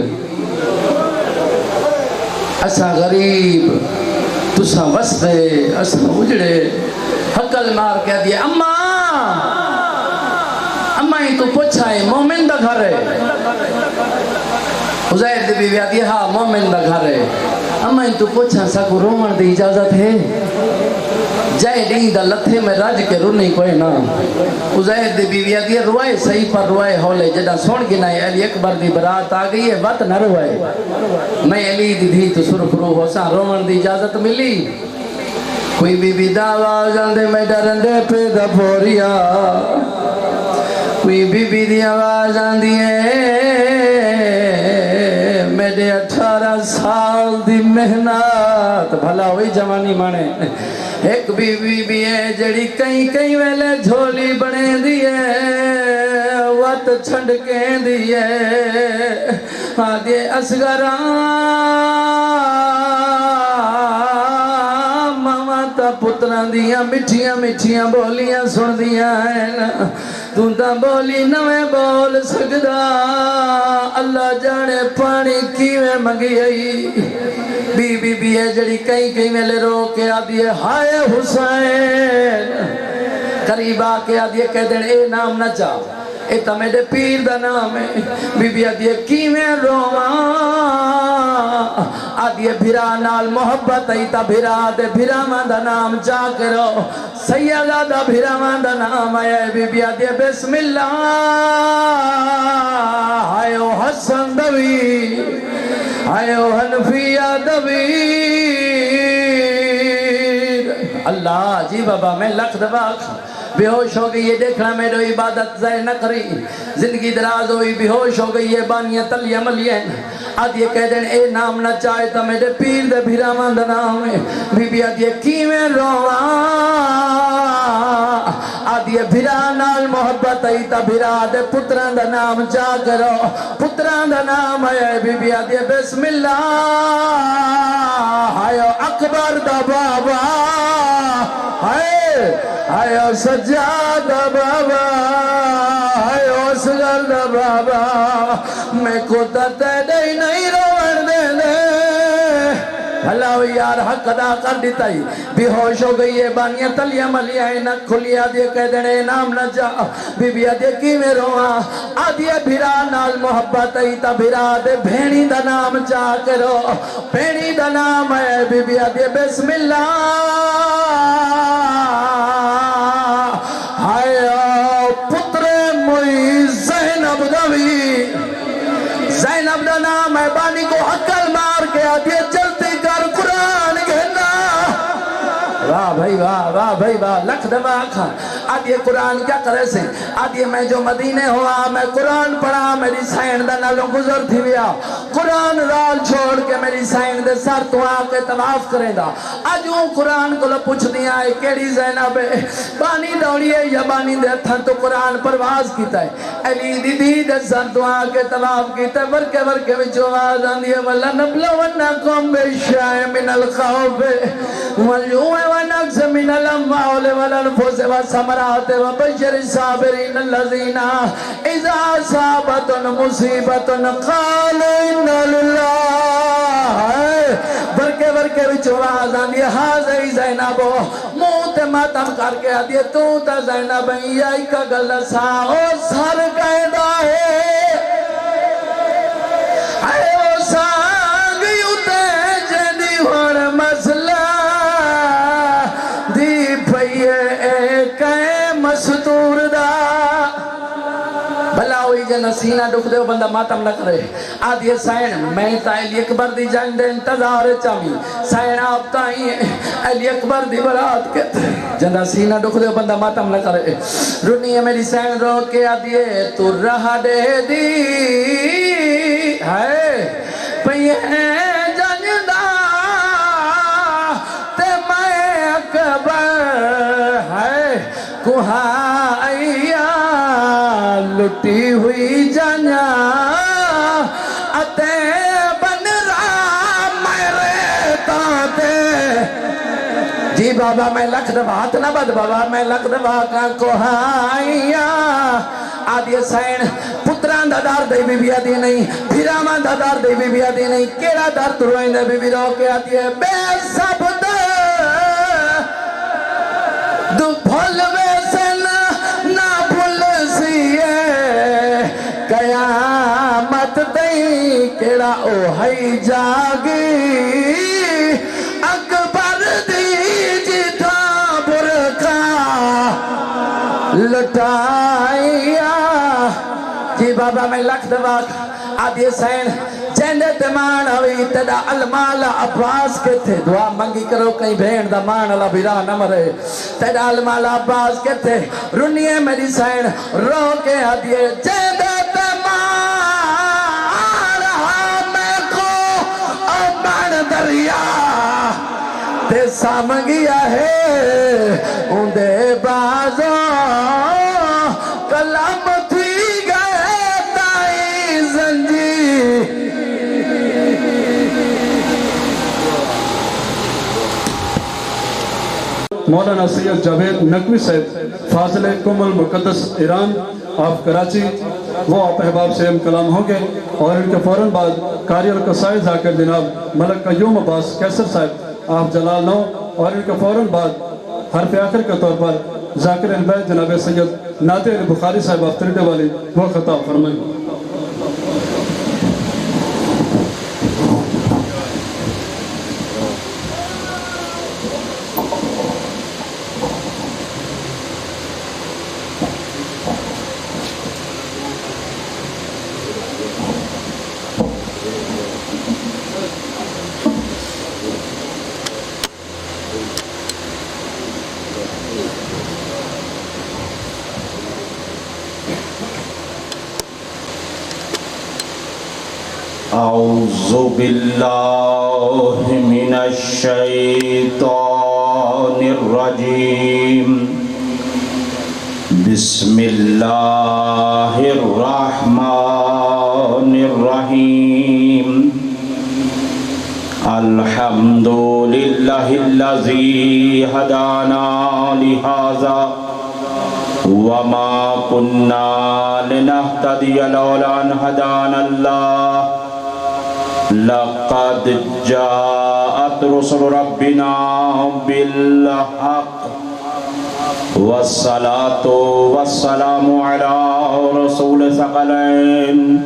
اساں غریب تساں وسدے اساں اجڑے حقل مار کے آدھی اماں ہی تو پوچھا ہے مومن دا گھر ہے عزیر دی بیوی آدھی ہاں مومن دا گھر ہے اماں ہی تو پوچھا ساکو رومن دی اجازت ہے جائے نہیں دا لتھے میں راج کے رونی کوئی نا عزیر دی بیوی آدھی روائے صحیح پر روائے ہولے جدہ سون گنائے علی اکبر دی برات آگئی ہے بات نہ روائے میں علی دی دھی تو سرخ روح ہو سا رومن دی اجازت ملی کوئی بی بی دعویٰ جاندے میں ڈرندے پہ دا پوریا کوئی بی بی دی آواز آندی ہے میرے 18 سال دی محنت بھلا ہوئی جوانی مانے ایک بی بی ہے جڑی کئی کئی ویلے جھولی بنے دیئے وقت چھنڈ کے دیئے آدھے اسگران ماما تا پتران دیاں مٹھیاں مٹھیاں بولیاں سن دیاں ہیں تو تا بولی نوے بول سکدا اللہ جانے پانی کیویں منگی آئی بی ہے جڑی کئی کئی میں لے رو کے آدھی ہے ہائے حسین قریب آ کے آدھی ہے کہہ دیں اے نام نہ چاہ اے تا میرے پیر دا نام ہے بی آدھی ہے کی میں روماں آدھی ہے بھرا نال محبت ای تا بھرا دے بھرا مان دا نام چاہ کے رو سیدہ دا بھرا مان دا نام آیا ہے بی آدھی ہے بسم اللہ ہائے حسن دوی آئیو حنفیہ دویر اللہ جی بابا میں لکھ دبا بے ہوش ہو گئی یہ دیکھنا میرے عبادت ضائع نہ کری زندگی دراز ہوئی بے ہوش ہو گئی یہ بانیاں تلیاں ملیاں آدھی کہہ دیں اے نام نہ چاہے تا میرے پیر دے بھیرا مند نام ہے بی آدھی کی میں رواں آدھی بھیرا نال محبت ای تا بھیرا دے پتران دا نام چاہ کرو پتران دا نام ہے بی آدھی بسم اللہ آئیو اکبر دا بابا آئیو سجاد دا بابا آئیو اصغر دا بابا میں کو تا تیدے نہیں روڑ دے دے اللہ یار حق ادا کر دیتا ہی بے ہوش ہو گئی ہے بانیاں تلیاں ملیاں نہ کھلی آدھی کہہ دینے نام نہ جا بی آدھی کی میں رواں آدھی بھیرا نال محبت ای تا بھیرا دے بھینی دا نام چا کرو بھینی دا نام ہے بی آدھی بسم اللہ ہائے پتر موئی زینب دوی زینب دا نام ہے بانی کو حقل مار کے آدھی جلتی کر قرآن گھنا واہ بھائی واہ لکھ دبا کھا آدھی قرآن کیا کرے سے آدھی میں جو مدینے ہوا میں قرآن پڑھا میری سائن دا نالوں گزر تھی بیا قرآن رال چھوڑ کے میری سائن دے سر تو آکے تواف کریں دا آجوں قرآن کو لو پوچھ دیا ہے کیڑی زینب ہے بانی دوڑی ہے یا بانی دے تھن تو قرآن پرواز کیتا ہے علی دی دے سر تو آکے تواف کیتا ہے ورکے وچو آواز آندی ہے وَلَا نَبْلَوَنَّكُمْ بِالشَّيْءٍ مِنَ الْخَوْفِ وَالْجُوعِ وَنَقْصٍ مِنَ الْأَمْوَالِ وَالْأَنفُسِ وَالثَّمَرَاتِ وَبَشِّرِ الصَّابِرِينَ الَّذِينَ إِذَا أَصَابَتْهُمْ مُصِيبَةٌ قَالُوا إِنَّا لِلَّهِ ورکے وچو آواز آندی ہے حاضر زینب موت ماتم کر کے آدھی ہے تو تا زینب یا ایک گل سا او سر قیدہ ہے ستور دا بھلا ہوئی جن سینہ دکھ دے بندہ ماتم نہ کرے آدھی سائن میں تا علی اکبر دی جان دے انتظار چاہی سائن آپ تائیں علی اکبر دی برات کے جن سینہ دکھ دے بندہ ماتم نہ کرے رونی ہے میری سائن رو کے آدھی تو رہا دے دی ہے پہیے جاندہ تے میں اکبر ہے کوہائیا لٹی ہوئی جانا اتے بن رہا میرے تاتے جی بابا میں لکھ دبات نہ بد بابا میں لکھ دبا کا کوہائیا آدھی سائن پتران دا دار دے بی بی آدھی نہیں پھرامان دا دار دے بی بی آدھی نہیں کیڑا دار تروئیں دے بی بی رو کے آدھی ہے بے سب دے دو بھول ویسن نہ بھول سیے قیامت دیں کیڑا او ہائی جاگی اکبر دی جتا برکا لٹائیا جی بابا میں لکھ دوا آدھی سین جیندے تمان ہوئی تیدا المال عباس کے تھے دعا منگی کرو کہیں بھین دا مان اللہ بیرا نہ مرے تیدا المال عباس کے تھے رونیے میری سین رو کے آدھی جیندے تمان ہمیں کو امان دریا تے سامگیا ہے اندے بازوں کلام تھی گئے تائی زنجی مولانا سید جاوید نقوی صاحب فاضل کمل مقدس ایران آپ کراچی وہ آپ احباب سے ہم کلام ہوں گے اور ان کے فوراً بعد قاری القصائد ذاکر جناب ملک قیوم عباس کیسر صاحب آپ جلال نو اور ان کے فوراً بعد حرف آخر کے طور پر ذاکر البیت جناب سید ناطق علی بخاری صاحب آپ تردے والی وہ خطاب فرمائیں اعوذ باللہ من الشیطان الرجیم بسم اللہ الرحمن الرحیم الحمد للہ الذی ہدانا لہذا وما كنا لنهتدي لولا ان هدانا الله لقد جاءت رسل ربنا بالحق والصلاة والسلام على رسول ثقلين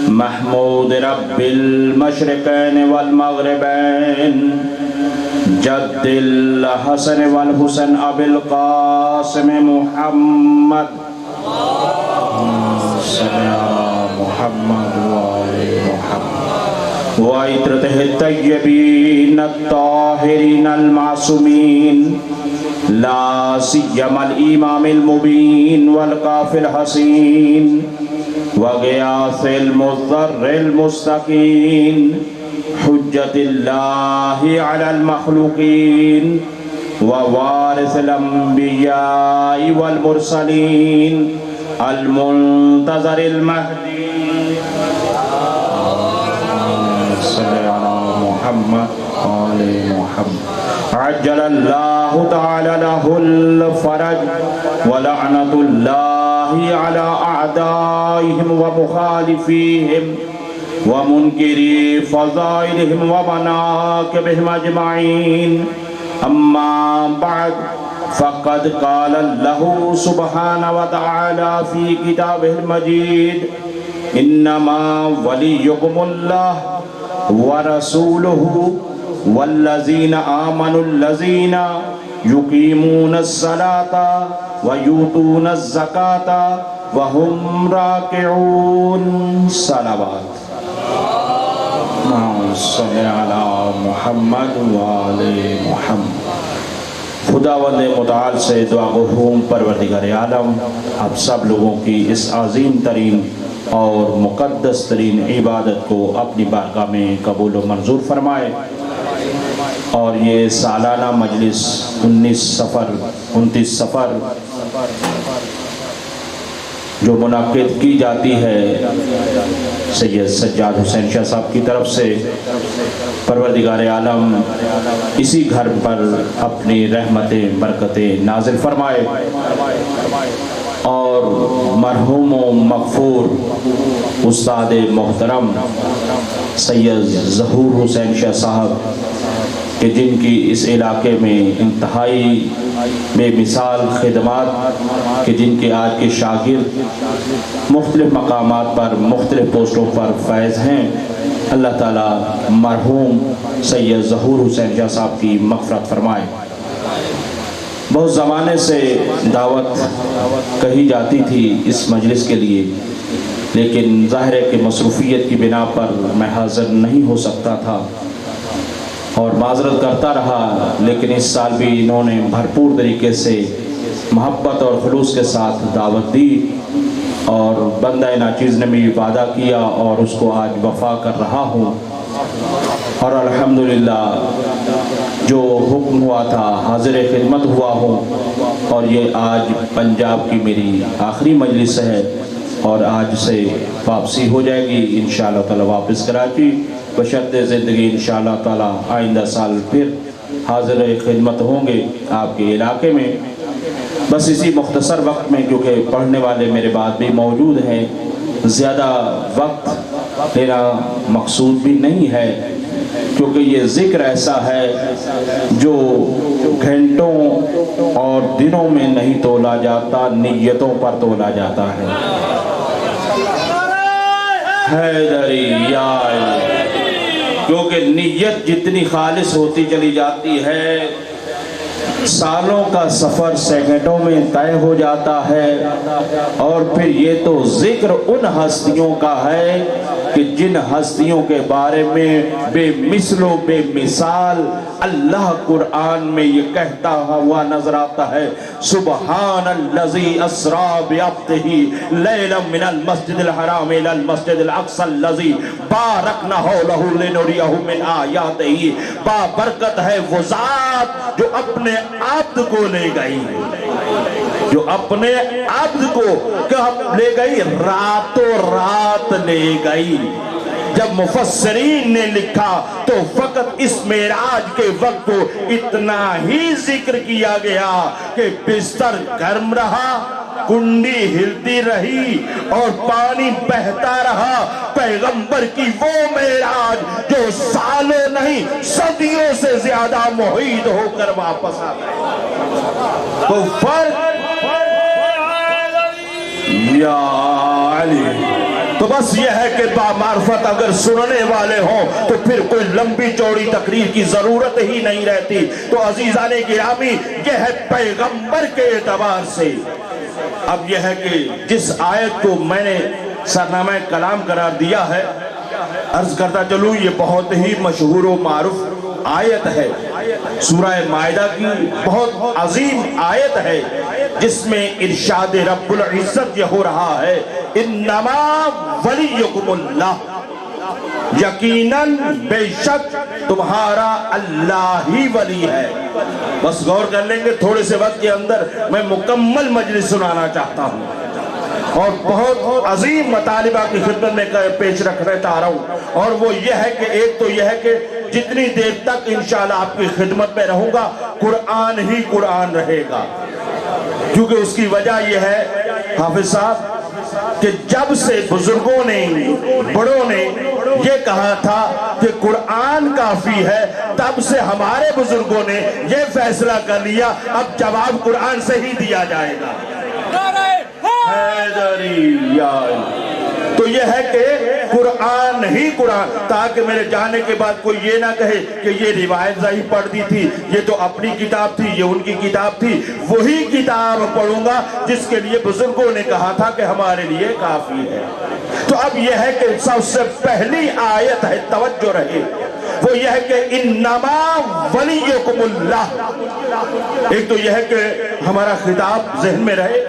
محمود رب المشرقين والمغربين جد الحسن والحسن ابي القاسم محمد محمد وعطرته الطيبين الطاهرين المعصومين لا سيما الإمام المبين والكافي الحسين وغياث المضطر المستقيم حجة الله على المخلوقين ووارث الأنبياء والمرسلين المنتظر المهدي صلى على محمد آل محمد عجل الله تعالى له الفرج ولعنة الله على أعدائهم ومخالفيهم ومنكري فضائلهم ومناكبهم أجمعين أما بعد فقد قال الله سبحانه وتعالى في كتابه المجيد إنما وليكم الله ورسوله والذين آمنوا الذين يقيمون الصلاة وَيُؤْتُونَ الزَّكَاةَ وَهُمْ رَاكِعُونَ صلوات صلی علی محمد وعلی محمد۔ خداوند متعال سے دعا گو ہوں پروردگار عالم آپ سب لوگوں کی اس عظیم ترین اور مقدس ترین عبادت کو اپنی بارگاہ میں قبول و منظور فرمائے، اور یہ سالانہ مجلس 29 سفر جو منعقد کی جاتی ہے سید سجاد حسین شاہ صاحب کی طرف سے، پروردگار عالم اسی گھر پر اپنی رحمتیں برکتیں نازل فرمائے، اور مرحوم و مغفور استاد محترم سید ظہور حسین شاہ صاحب کہ جن کی اس علاقے میں انتہائی بے مثال خدمات، کہ جن کے آج کے شاگرد مختلف مقامات پر مختلف پوسٹوں پر فائز ہیں، اللہ تعالیٰ مرحوم سید ظہور حسین شاہ صاحب کی مغفرت فرمائے۔ بہت زمانے سے دعوت کہی جاتی تھی اس مجلس کے لیے، لیکن ظاہر ہے کہ مصروفیت کی بنا پر میں حاضر نہیں ہو سکتا تھا اور معذرت کرتا رہا، لیکن اس سال بھی انہوں نے بھرپور طریقے سے محبت اور خلوص کے ساتھ دعوت دی، اور بندہ ناچیز نے بھی وعدہ کیا اور اس کو آج وفا کر رہا ہوں، اور الحمدللہ جو حکم ہوا تھا حاضر خدمت ہوا ہوں، اور یہ آج پنجاب کی میری آخری مجلس ہے، اور آج سے واپسی ہو جائے گی انشاءاللہ تعالی واپس کراچی، بشرط زندگی انشاءاللہ تعالی آئندہ سال پھر حاضر خدمت ہوں گے آپ کے علاقے میں۔ بس اسی مختصر وقت میں، کیونکہ پڑھنے والے میرے بعد بھی موجود ہیں، زیادہ وقت لینا مقصود بھی نہیں ہے، کیونکہ یہ ذکر ایسا ہے جو گھنٹوں اور دنوں میں نہیں تولا جاتا، نیتوں پر تولا جاتا ہے۔ حیدری یا کیونکہ نیت جتنی خالص ہوتی چلی جاتی ہے، سالوں کا سفر سیکنڈوں میں طے ہو جاتا ہے، اور پھر یہ تو ذکر ان ہستیوں کا ہے کہ جن ہستیوں کے بارے میں بے مثل و بے مثال اللہ قرآن میں یہ کہتا ہوا نظر آتا ہے، سبحان الذی اسری بعبدہ لیلا من المسجد الحرام الی المسجد الاقصی الذی بارکنا حولہ لنریہ من آیاتہ۔ بابرکت ہے وہ ذات جو اپنے عبد کو لے گئی، جو اپنے عبد کو لے گئی، راتوں رات لے گئی۔ جب مفسرین نے لکھا تو فقط اس معراج کے وقت کو اتنا ہی ذکر کیا گیا کہ بستر گرم رہا، کنڈی ہلتی رہی اور پانی بہتا رہا، پیغمبر کی وہ معراج جو سالوں نہیں صدیوں سے زیادہ محیط ہو کر واپس آ گئے۔ تو فرق یا علی، تو بس یہ ہے کہ بامعرفت اگر سننے والے ہوں تو پھر کوئی لمبی چوڑی تقریر کی ضرورت ہی نہیں رہتی۔ تو عزیزان گرامی، یہ ہے پیغمبر کے اعتبار سے۔ اب یہ ہے کہ جس آیت کو میں نے سرنامہ کلام قرار دیا ہے، عرض کرتا چلوں یہ بہت ہی مشہور و معروف آیت ہے، سورہ مائدہ کی بہت عظیم آیت ہے، جس میں ارشاد رب العزت یہ ہو رہا ہے، انما ولیکم اللہ، یقیناً بے شک تمہارا اللہ ہی ولی ہے۔ بس غور کر لیں گے، تھوڑے سے وقت کے اندر میں مکمل مجلس سنانا چاہتا ہوں، اور بہت عظیم مطالبہ کی خدمت میں پیش رکھنا چاہ رہا ہوں، اور وہ یہ ہے کہ ایک تو یہ ہے کہ جتنی دیر تک انشاءاللہ آپ کی خدمت میں رہوں گا قرآن ہی قرآن رہے گا، کیونکہ اس کی وجہ یہ ہے حافظ صاحب کہ جب سے بزرگوں نے بڑوں نے یہ کہا تھا کہ قرآن کافی ہے، تب سے ہمارے بزرگوں نے یہ فیصلہ کر لیا اب جواب قرآن سے ہی دیا جائے گا۔ تو یہ ہے کہ قرآن نہیں قرآن، تاکہ میرے جانے کے بعد کوئی یہ نہ کہے کہ یہ روایت ضعیف پڑھ دی تھی، یہ تو اپنی کتاب تھی، یہ ان کی کتاب تھی۔ وہی کتاب پڑھوں گا جس کے لیے بزرگوں نے کہا تھا کہ ہمارے لیے کافی ہے۔ تو اب یہ ہے کہ سب سے پہلی آیت ہے، توجہ رہے، وہ یہ ہے کہ انما ولیکم اللہ۔ ایک تو یہ ہے کہ ہمارا خطاب ذہن میں رہے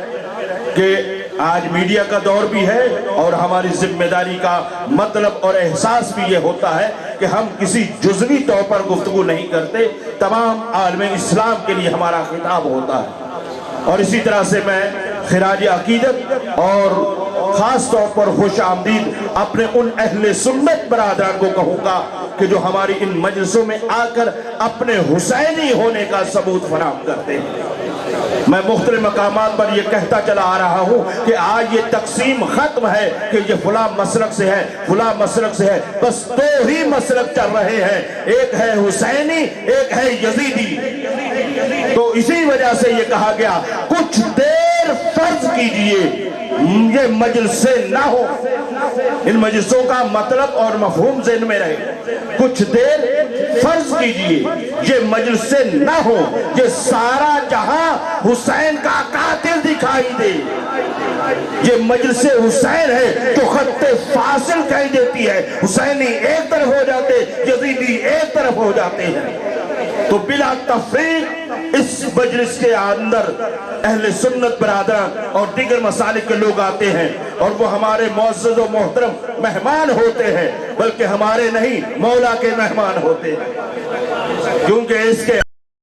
کہ آج میڈیا کا دور بھی ہے اور ہماری ذمہ داری کا مطلب اور احساس بھی یہ ہوتا ہے کہ ہم کسی جزوی طور پر گفتگو نہیں کرتے، تمام عالم اسلام کے لیے ہمارا خطاب ہوتا ہے۔ اور اسی طرح سے میں خراج عقیدت اور خاص طور پر خوش آمدید اپنے ان اہل سنت برادران کو کہوں گا کہ جو ہماری ان مجلسوں میں آ کر اپنے حسینی ہونے کا ثبوت فراہم کرتے ہیں۔ میں مختلف مقامات پر یہ کہتا چلا آ رہا ہوں کہ آج یہ تقسیم ختم ہے کہ یہ فلاں مسلک سے ہے، فلاں مسلک سے ہے، بس دو ہی مسلک چل رہے ہیں، ایک ہے حسینی، ایک ہے یزیدی۔ تو اسی وجہ سے یہ کہا گیا کچھ دیر فرض کیجئے یہ مجلس سے نہ ہو، ان مجلسوں کا مطلب اور مفہوم ذہن میں رہے، کچھ دیر فرض کیجئے یہ مجلس سے نہ ہو، یہ سارا جہاں حسین کا قاتل دکھائی دے، یہ مجلس حسین ہے جو خط فاصل کہی دیتی ہے، حسینی ایک طرف ہو جاتے، یزیدی ایک طرف ہو جاتے ہیں۔ تو بلا تفریق اس مجلس کے اندر اہل سنت برادران اور دیگر مسالک کے لوگ آتے ہیں اور وہ ہمارے معزز و محترم مہمان ہوتے ہیں، بلکہ ہمارے نہیں مولا کے مہمان ہوتے ہیں، کیونکہ اس کے